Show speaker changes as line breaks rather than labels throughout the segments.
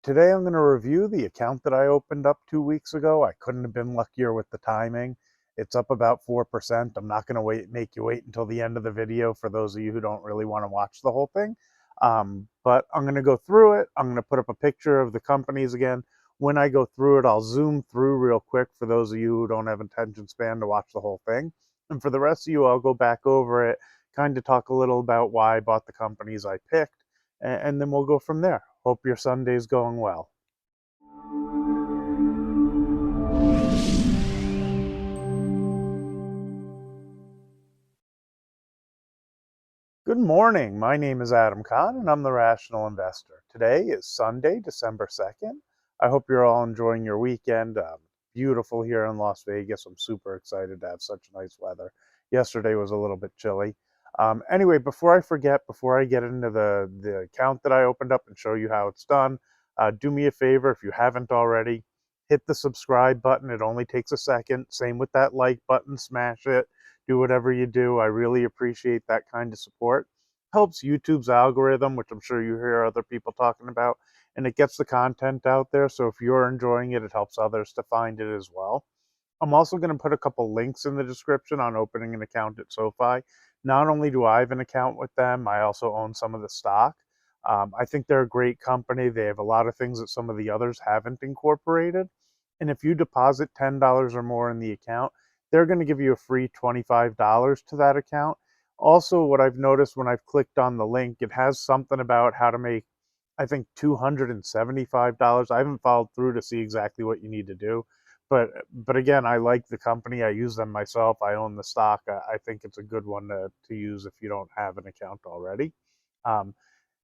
Today I'm going to review the account that I opened up 2 weeks ago. I couldn't have been luckier with the timing. It's up about 4%. I'm not going to make you wait until the end of the video for those of you who don't really want to watch the whole thing. But I'm going to go through it. I'm going to put up a picture of the companies again. When I go through it, I'll zoom through real quick for those of you who don't have attention span to watch the whole thing. And for the rest of you, I'll go back over it, kind of talk a little about why I bought the companies I picked, and then we'll go from there. Hope your Sunday's going well. Good morning. My name is Adam Kahn, and I'm the Rational Investor. Today is Sunday, December 2nd. I hope you're all enjoying your weekend. Beautiful here in Las Vegas. I'm super excited to have such nice weather. Yesterday was a little bit chilly. Anyway, before I forget, before I get into the account that I opened up and show you how it's done, do me a favor, if you haven't already, hit the subscribe button. It only takes a second. Same with that like button, smash it. Do whatever you do. I really appreciate that kind of support. Helps YouTube's algorithm, which I'm sure you hear other people talking about, and it gets the content out there. So if you're enjoying it, it helps others to find it as well. I'm also going to put a couple links in the description on opening an account at SoFi. Not only do I have an account with them, I also own some of the stock. I think they're a great company. They have a lot of things that some of the others haven't incorporated. And if you deposit $10 or more in the account, they're going to give you a free $25 to that account. Also, what I've noticed when I've clicked on the link, it has something about how to make, I think, $275. I haven't followed through to see exactly what you need to do. But again, I like the company. I use them myself. I own the stock. I think it's a good one to use if you don't have an account already. Um,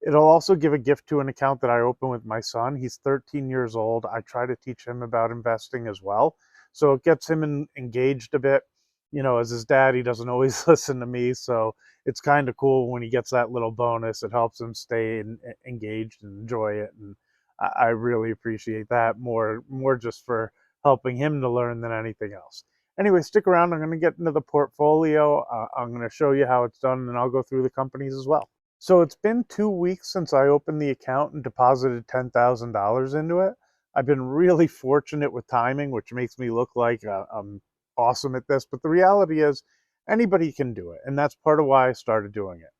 It'll also give a gift to an account that I open with my son. He's 13 years old. I try to teach him about investing as well. So it gets him engaged a bit. You know, as his dad, he doesn't always listen to me. So it's kind of cool when he gets that little bonus. It helps him stay engaged and enjoy it. And I really appreciate that more just for helping him to learn than anything else. Anyway, stick around. I'm going to get into the portfolio. I'm going to show you how it's done, and I'll go through the companies as well. So it's been 2 weeks since I opened the account and deposited $10,000 into it. I've been really fortunate with timing, which makes me look like I'm awesome at this. But the reality is anybody can do it. And that's part of why I started doing it.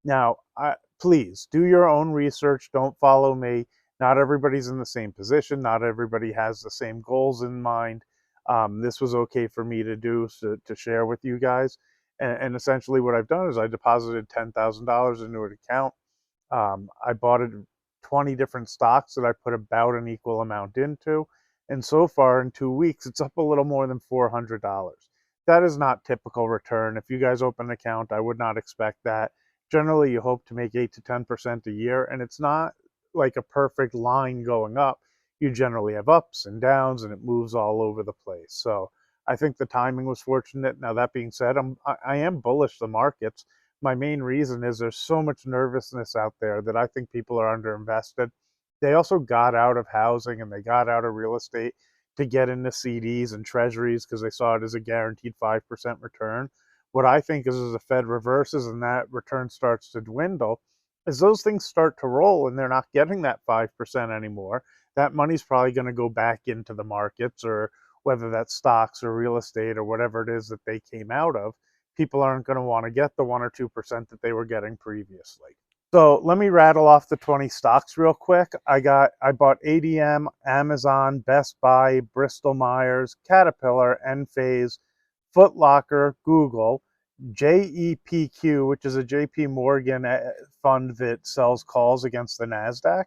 Now, please do your own research. Don't follow me. Not everybody's in the same position. Not everybody has the same goals in mind. This was okay for me to do, to share with you guys. And essentially what I've done is I deposited $10,000 into an account. I bought 20 different stocks that I put about an equal amount into. And so far in 2 weeks, it's up a little more than $400. That is not typical return. If you guys open an account, I would not expect that. Generally, you hope to make 8 to 10% a year, and it's not like a perfect line going up. You generally have ups and downs, and it moves all over the place. So I think the timing was fortunate. Now, that being said, I am bullish the markets. My main reason is there's so much nervousness out there that I think people are underinvested. They also got out of housing and they got out of real estate to get into CDs and treasuries because they saw it as a guaranteed 5% return. What I think is as the Fed reverses and that return starts to dwindle, as those things start to roll and they're not getting that 5% anymore, that money's probably going to go back into the markets, or whether that's stocks or real estate or whatever it is that they came out of. People aren't going to want to get the 1 or 2% that they were getting previously. So let me rattle off the 20 stocks real quick. I bought ADM, Amazon, Best Buy, Bristol Myers, Caterpillar, Enphase, Foot Locker, Google, JEPQ, which is a JP Morgan fund that sells calls against the Nasdaq,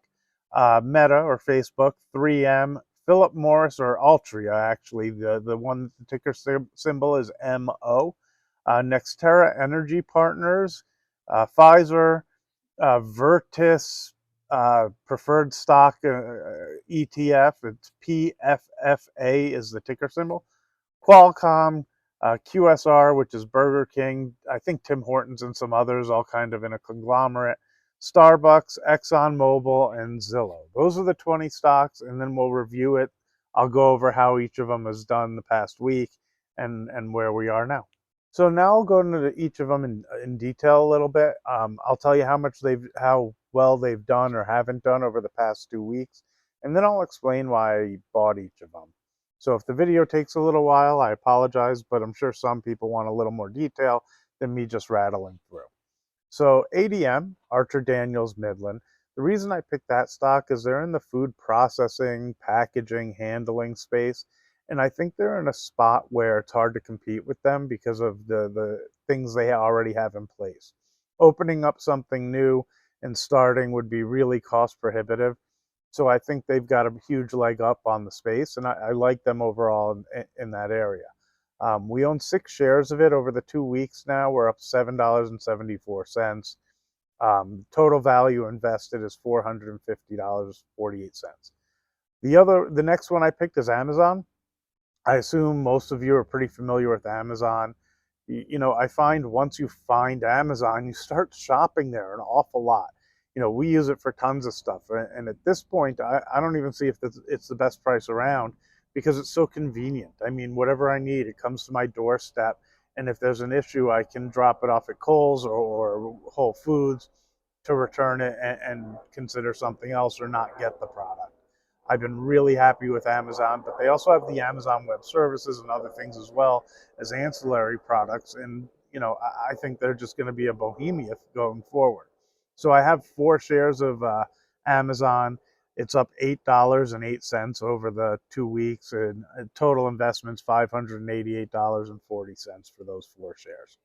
Meta or Facebook, 3M, Philip Morris or Altria, actually, the one, the ticker symbol is MO, Nextera Energy Partners, Pfizer, Vertis, preferred stock ETF, it's PFFA is the ticker symbol, Qualcomm, QSR, which is Burger King, I think Tim Hortons and some others, all kind of in a conglomerate, StarBucks, Exxon Mobil, and Zillow. Those are the 20 stocks, and then we'll review it. I'll go over how each of them has done the past week and where we are now. So now I'll go into each of them in detail a little bit. I'll tell you how well they've done or haven't done over the past 2 weeks. and then I'll explain why I bought each of them. So if the video takes a little while, I apologize, but I'm sure some people want a little more detail than me just rattling through. So ADM, Archer Daniels Midland, the reason I picked that stock is they're in the food processing, packaging, handling space. And I think they're in a spot where it's hard to compete with them because of the things they already have in place. Opening up something new and starting would be really cost prohibitive. So I think they've got a huge leg up on the space, and I like them overall in that area. We own 6 shares of it over the 2 weeks now. We're up $7.74. Total value invested is $450.48. The next one I picked is Amazon. I assume most of you are pretty familiar with Amazon. I find once you find Amazon, you start shopping there an awful lot. We use it for tons of stuff. And at this point, I don't even see if it's the best price around because it's so convenient. I mean, whatever I need, it comes to my doorstep. And if there's an issue, I can drop it off at Kohl's or Whole Foods to return it and consider something else or not get the product. I've been really happy with Amazon, but they also have the Amazon Web Services and other things as well as ancillary products. And, I think they're just going to be a behemoth going forward. So I have 4 shares of Amazon. It's up $8.08 over the 2 weeks, and total investments $588.40 for those 4 shares.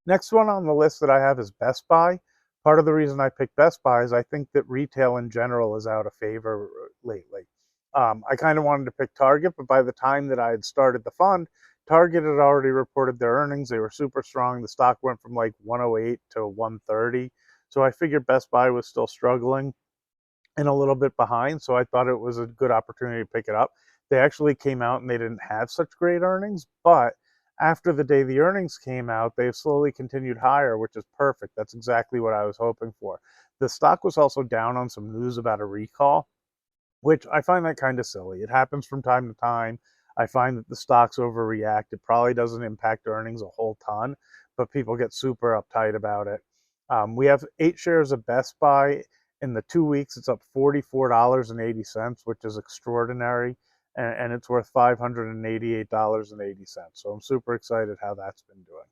Next one on the list that I have is Best Buy. Part of the reason I picked Best Buy is I think that retail in general is out of favor lately. I kind of wanted to pick Target, but by the time that I had started the fund, Target had already reported their earnings. They were super strong. The stock went from like 108 to 130. So I figured Best Buy was still struggling and a little bit behind. So I thought it was a good opportunity to pick it up. They actually came out and they didn't have such great earnings, but after the day the earnings came out, they've slowly continued higher, which is perfect. That's exactly what I was hoping for. The stock was also down on some news about a recall, which I find that kind of silly. It happens from time to time. I find that the stocks overreact. It probably doesn't impact earnings a whole ton, but people get super uptight about it. We have 8 shares of Best Buy. In the 2 weeks, it's up $44.80, which is extraordinary, and it's worth $588.80. So I'm super excited how that's been doing.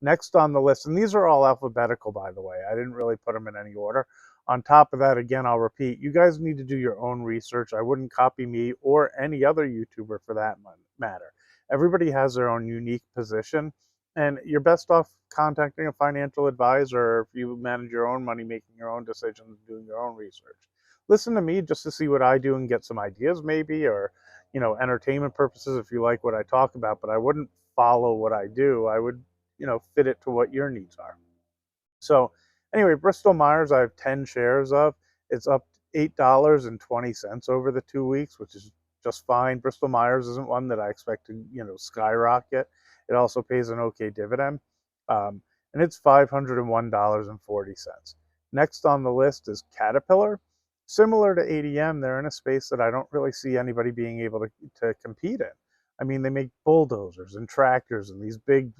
Next on the list, and these are all alphabetical, by the way. I didn't really put them in any order. On top of that, again, I'll repeat, you guys need to do your own research. I wouldn't copy me or any other YouTuber for that matter. Everybody has their own unique position, and you're best off contacting a financial advisor if you manage your own money, making your own decisions, doing your own research. Listen to me just to see what I do and get some ideas maybe, or, entertainment purposes if you like what I talk about, but I wouldn't follow what I do. I would fit it to what your needs are. So anyway, Bristol Myers, I have 10 shares of. It's up $8.20 over the 2 weeks, which is just fine. Bristol Myers isn't one that I expect to, skyrocket. It also pays an okay dividend. And it's $501.40. Next on the list is Caterpillar. Similar to ADM, they're in a space that I don't really see anybody being able to compete in. I mean, they make bulldozers and tractors and these big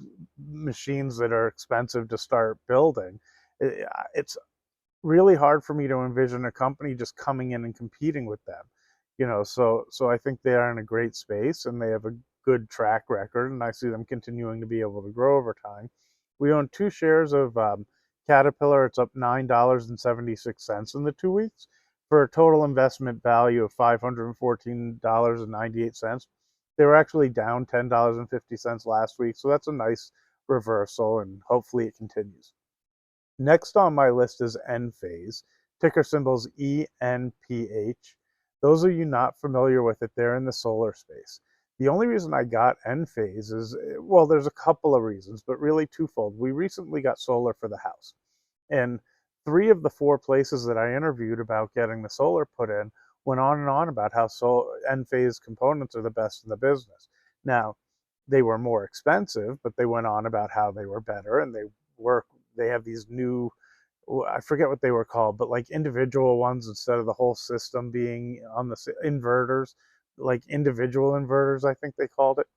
machines that are expensive to start building. It's really hard for me to envision a company just coming in and competing with them. So I think they are in a great space and they have a good track record, and I see them continuing to be able to grow over time. We own 2 shares of Caterpillar. It's up $9.76 in the 2 weeks for a total investment value of $514.98. They were actually down $10.50 last week, so that's a nice reversal, and hopefully it continues. Next on my list is Enphase, ticker symbols ENPH. Those of you not familiar with it, they're in the solar space. The only reason I got Enphase is, well, there's a couple of reasons, but really twofold. We recently got solar for the house, and 3 of the 4 places that I interviewed about getting the solar put in went on and on about how Enphase components are the best in the business. Now, they were more expensive, but they went on about how they were better, and they have these new, I forget what they were called, but like individual ones instead of the whole system being on the inverters, like individual inverters, I think they called it.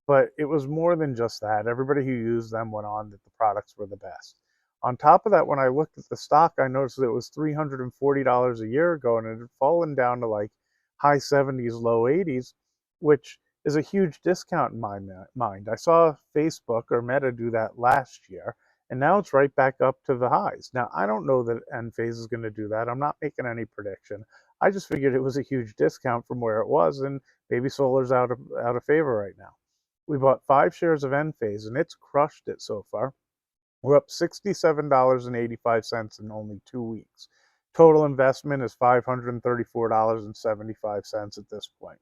But it was more than just that. Everybody who used them went on that the products were the best. On top of that, when I looked at the stock, I noticed that it was $340 a year ago, and it had fallen down to like high 70s, low 80s, which is a huge discount in my mind. I saw Facebook or Meta do that last year, and now it's right back up to the highs. Now, I don't know that Enphase is going to do that. I'm not making any prediction. I just figured it was a huge discount from where it was, and maybe solar's out of favor right now. We bought 5 shares of Enphase, and it's crushed it so far. We're up $67.85 in only 2 weeks. Total investment is $534.75 at this point.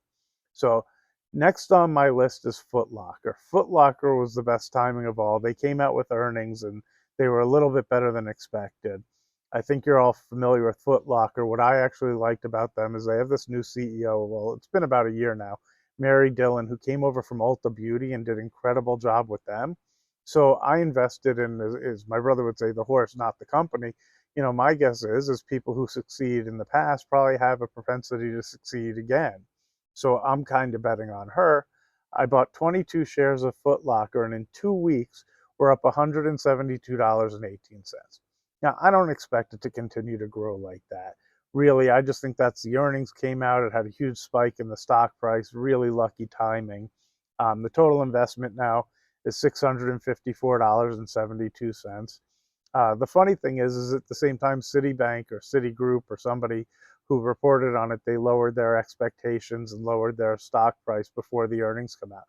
So next on my list is Foot Locker. Foot Locker was the best timing of all. They came out with earnings and they were a little bit better than expected. I think you're all familiar with Foot Locker. What I actually liked about them is they have this new CEO. Well, it's been about a year now, Mary Dillon, who came over from Ulta Beauty and did an incredible job with them. So I invested in, as my brother would say, the horse, not the company. My guess is people who succeed in the past probably have a propensity to succeed again. So I'm kind of betting on her. I bought 22 shares of Foot Locker, and in 2 weeks, we're up $172.18. Now, I don't expect it to continue to grow like that. Really, I just think that's the earnings came out. It had a huge spike in the stock price, really lucky timing. The total investment now is $654.72. The funny thing is at the same time, Citibank or Citigroup or somebody who reported on it, they lowered their expectations and lowered their stock price before the earnings come out.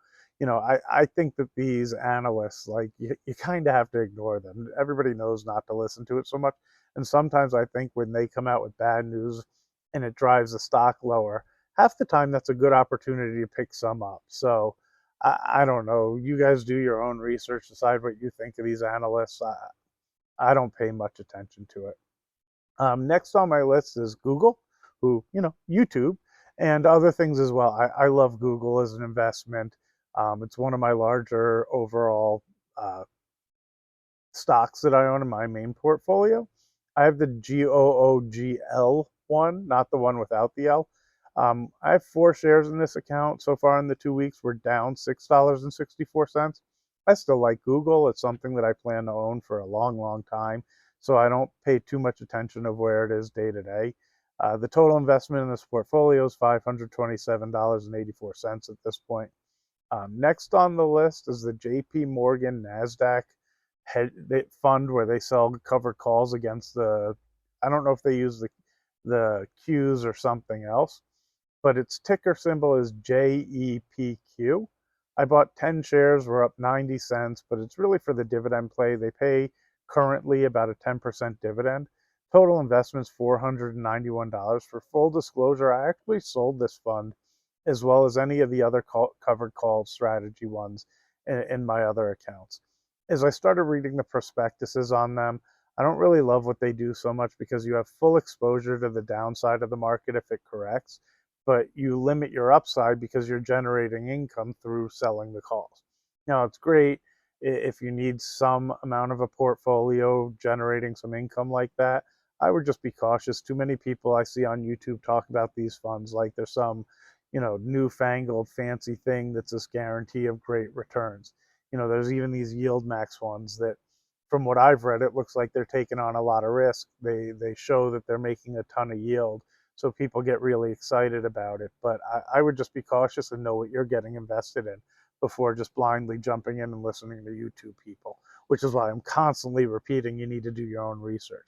I think that these analysts, like, you kind of have to ignore them. Everybody knows not to listen to it so much. And sometimes I think when they come out with bad news and it drives the stock lower, half the time that's a good opportunity to pick some up. So I don't know. You guys do your own research, decide what you think of these analysts. I don't pay much attention to it. Next on my list is Google, YouTube, and other things as well. I love Google as an investment. It's one of my larger overall stocks that I own in my main portfolio. I have the GOOGL one, not the one without the L. I have 4 shares in this account. So far in the 2 weeks, we're down $6.64. I still like Google. It's something that I plan to own for a long, long time. So I don't pay too much attention of where it is day to day. The total investment in this portfolio is $527.84 at this point. Next on the list is the JP Morgan Nasdaq fund, where they sell covered calls against I don't know if they use the Qs or something else, but its ticker symbol is JEPQ. I bought 10 shares, we're up 90 cents, but it's really for the dividend play. They pay currently about a 10% dividend. Total investment is $491. For full disclosure, I actually sold this fund as well as any of the other covered call strategy ones in my other accounts. As I started reading the prospectuses on them, I don't really love what they do so much because you have full exposure to the downside of the market if it corrects, but you limit your upside because you're generating income through selling the calls. Now, it's great if you need some amount of a portfolio generating some income like that. I would just be cautious. Too many people I see on YouTube talk about these funds like there's some, newfangled fancy thing that's this guarantee of great returns. There's even these yield max ones that, from what I've read, it looks like they're taking on a lot of risk. They show that they're making a ton of yield, so people get really excited about it. But I would just be cautious and know what you're getting invested in before just blindly jumping in and listening to YouTube people, which is why I'm constantly repeating you need to do your own research.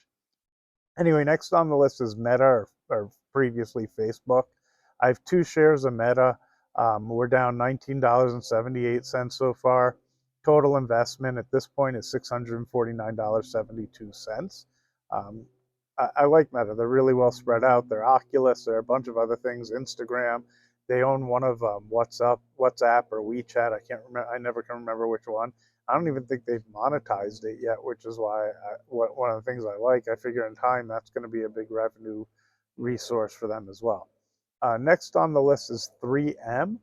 Anyway, next on the list is Meta, or previously Facebook. I have 2 shares of Meta. We're down $19.78 so far. Total investment at this point is $649.72. I like Meta. They're really well spread out. They're Oculus. They're a bunch of other things. Instagram. They own one of WhatsApp or WeChat. I can't remember. I never can remember which one. I don't even think they've monetized it yet, which is why one of the things I like. I figure in time that's going to be a big revenue resource for them as well. Next on the list is 3M.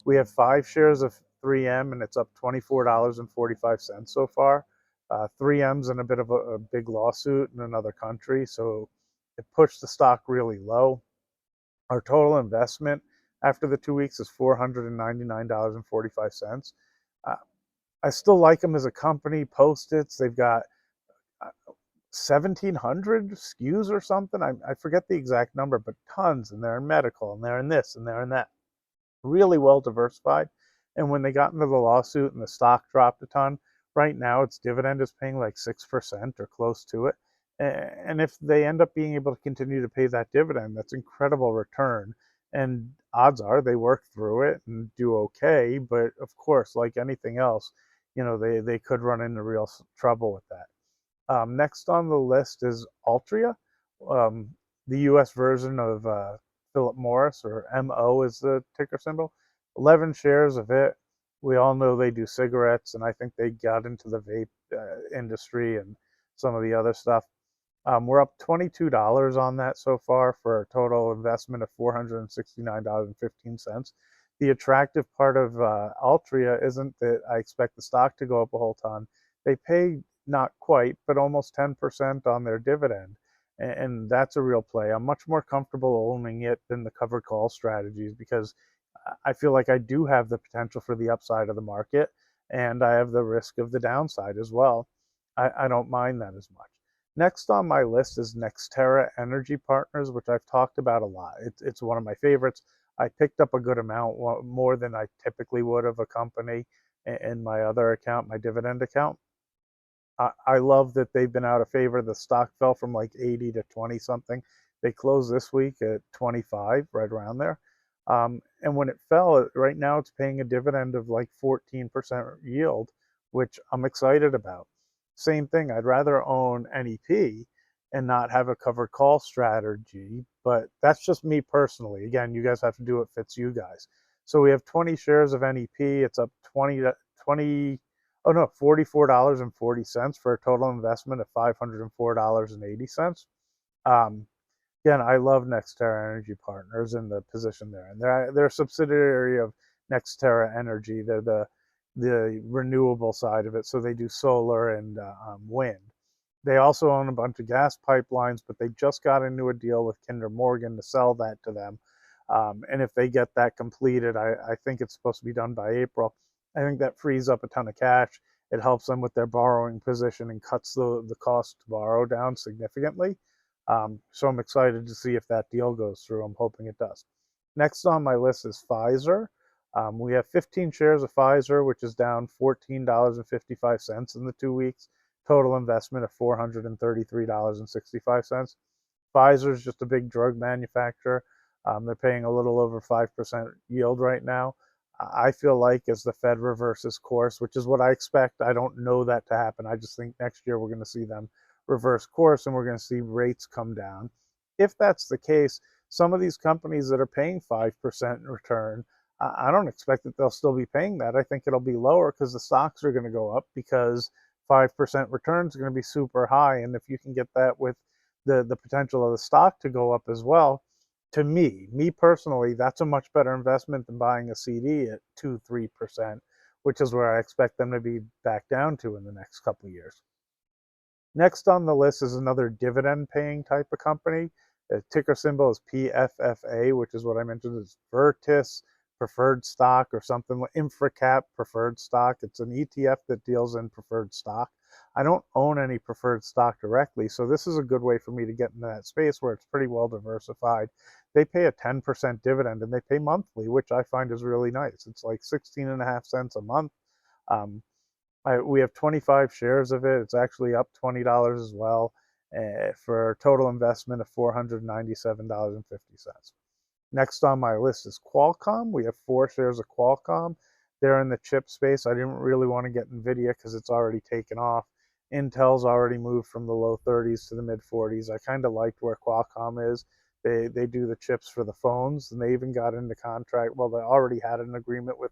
We have 5 shares of 3M, and it's up $24.45 so far. 3M's in a bit of a big lawsuit in another country, so it pushed the stock really low. Our total investment after the 2 weeks is $499.45. I still like them as a company. Post-its, they've got 1,700 SKUs or something. I forget the exact number, but tons. And they're in medical, and they're in this, and they're in that. Really well diversified. And when they got into the lawsuit and the stock dropped a ton, right now its dividend is paying like 6% or close to it. And if they end up being able to continue to pay that dividend, that's incredible return. And odds are they work through it and do okay. But of course, like anything else, they could run into real trouble with that. Next on the list is Altria, um, the US version of Philip Morris, or MO is the ticker symbol. 11 shares of it. We all know they do cigarettes, and I think they got into the vape industry and some of the other stuff. We're up $22 on that so far for a total investment of $469.15. The attractive part of Altria isn't that I expect the stock to go up a whole ton. They pay not quite, but almost 10% on their dividend. And that's a real play. I'm much more comfortable owning it than the covered call strategies because I feel like I do have the potential for the upside of the market and I have the risk of the downside as well. I don't mind that as much. Next on my list is Nextera Energy Partners, which I've talked about a lot. It's one of my favorites. I picked up a good amount, more than I typically would of a company in my other account, my dividend account. I love that they've been out of favor. The stock fell from like 80 to 20 something. They closed this week at 25, right around there. And when it fell, right now it's paying a dividend of like 14% yield, which I'm excited about. Same thing, I'd rather own NEP and not have a covered call strategy, but that's just me personally. Again, you guys have to do what fits you guys. So we have 20 shares of NEP. It's up 20, oh no, $44.40 for a total investment of $504.80. Um, Again, I love Nextera Energy Partners and the position there, and they're a subsidiary of Nextera Energy. They're the renewable side of it, so they do solar and wind. They also own a bunch of gas pipelines, but they just got into a deal with Kinder Morgan to sell that to them. And if they get that completed, I think it's supposed to be done by April. I think that frees up a ton of cash. It helps them with their borrowing position and cuts the cost to borrow down significantly. So I'm excited to see if that deal goes through. I'm hoping it does. Next on my list is Pfizer. We have 15 shares of Pfizer, which is down $14.55 in the 2 weeks. Total investment of $433.65. Pfizer is just a big drug manufacturer. They're paying a little over 5% yield right now. I feel like as the Fed reverses course, which is what I expect, I don't know that to happen. I just think next year we're going to see them reverse course and we're going to see rates come down. If that's the case, some of these companies that are paying 5% return, I don't expect that they'll still be paying that. I think it'll be lower because the stocks are going to go up because 5% returns are going to be super high. And if you can get that with the potential of the stock to go up as well, to me personally, that's a much better investment than buying a CD at 2-3%, which is where I expect them to be back down to in the next couple of years. Next on the list is another dividend paying type of company. The ticker symbol is PFFA, which is what I mentioned is Vertis preferred stock or something like Infracap preferred stock. It's an ETF that deals in preferred stock. I don't own any preferred stock directly, so this is a good way for me to get into that space where it's pretty well diversified. They pay a 10% dividend and they pay monthly, which I find is really nice. It's like 16.5 cents a month. Um, we have 25 shares of it. It's actually up $20 as well for a total investment of $497.50. Next on my list is Qualcomm. We have 4 shares of Qualcomm. They're in the chip space. I didn't really want to get NVIDIA because it's already taken off. Intel's already moved from the low 30s to the mid 40s. I kind of liked where Qualcomm is. They do the chips for the phones, and they even got into contract. Well, they already had an agreement with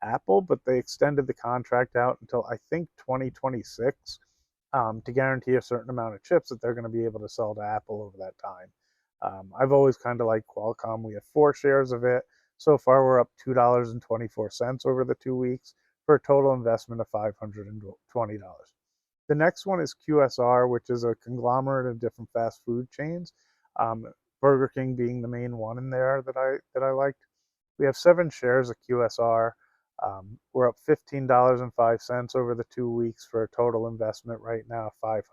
Apple, but they extended the contract out until I think 2026 to guarantee a certain amount of chips that they're going to be able to sell to Apple over that time. I've always kind of liked Qualcomm. We have 4 shares of it. So far, we're up $2.24 over the 2 weeks for a total investment of $520. The next one is QSR, which is a conglomerate of different fast food chains. Burger King being the main one in there that I liked. We have 7 shares of QSR. We're up $15.05 over the 2 weeks for a total investment right now $511.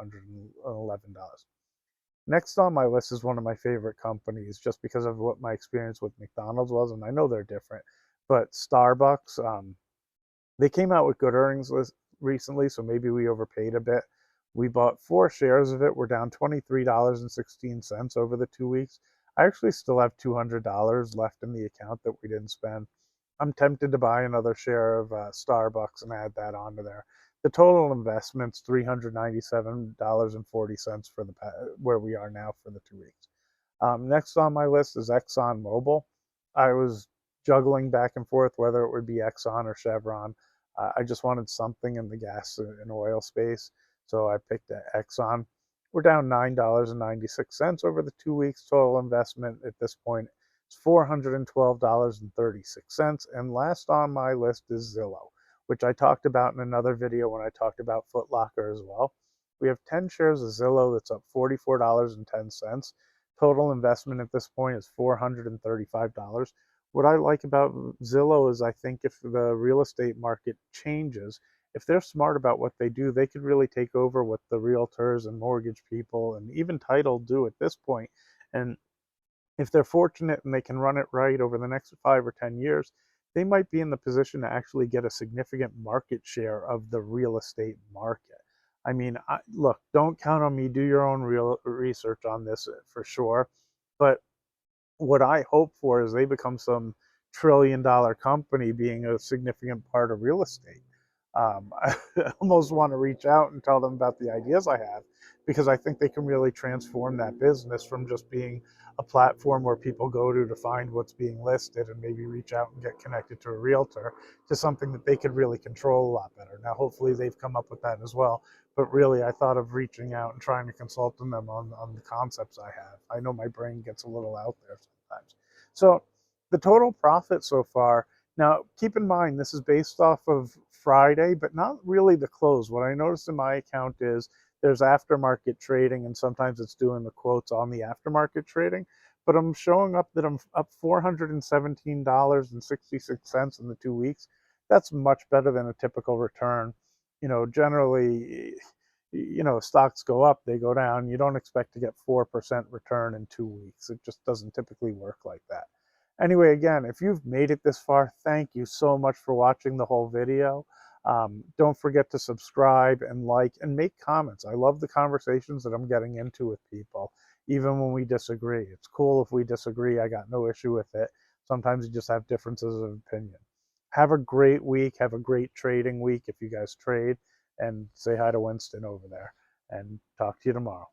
Next on my list is one of my favorite companies just because of what my experience with McDonald's was, and I know they're different, but Starbucks, they came out with good earnings recently, so maybe we overpaid a bit. We bought 4 shares of it. We're down $23.16 over the 2 weeks. I actually still have $200 left in the account that we didn't spend. I'm tempted to buy another share of Starbucks and add that onto there. The total investment's $397.40 for where we are now for the 2 weeks. Next on my list is Exxon Mobil. I was juggling back and forth whether it would be Exxon or Chevron. I just wanted something in the gas and oil space, so I picked Exxon. We're down $9.96 over the 2 weeks. Total investment at this point is $412.36. And last on my list is Zillow, which I talked about in another video when I talked about Foot Locker as well. We have 10 shares of Zillow that's up $44.10. Total investment at this point is $435. What I like about Zillow is I think if the real estate market changes, if they're smart about what they do, they could really take over what the realtors and mortgage people and even title do at this point. And if they're fortunate and they can run it right over the next 5 or 10 years, they might be in the position to actually get a significant market share of the real estate market. I mean, look, don't count on me. Do your own real research on this for sure. But what I hope for is they become some $1 trillion company being a significant part of real estate. I almost want to reach out and tell them about the ideas I have because I think they can really transform that business from just being a platform where people go to find what's being listed and maybe reach out and get connected to a realtor to something that they could really control a lot better. Now, hopefully they've come up with that as well. But really, I thought of reaching out and trying to consult on them on the concepts I have. I know my brain gets a little out there sometimes. So the total profit so far, now keep in mind, this is based off of Friday, but not really the close. What I noticed in my account is there's aftermarket trading, and sometimes it's doing the quotes on the aftermarket trading. But I'm showing up that I'm up $417.66 in the 2 weeks. That's much better than a typical return. Generally, stocks go up, they go down. You don't expect to get 4% return in 2 weeks. It just doesn't typically work like that. Anyway, again, if you've made it this far, thank you so much for watching the whole video. Don't forget to subscribe and like and make comments. I love the conversations that I'm getting into with people, even when we disagree. It's cool if we disagree. I got no issue with it. Sometimes you just have differences of opinion. Have a great week. Have a great trading week if you guys trade. And say hi to Winston over there. And talk to you tomorrow.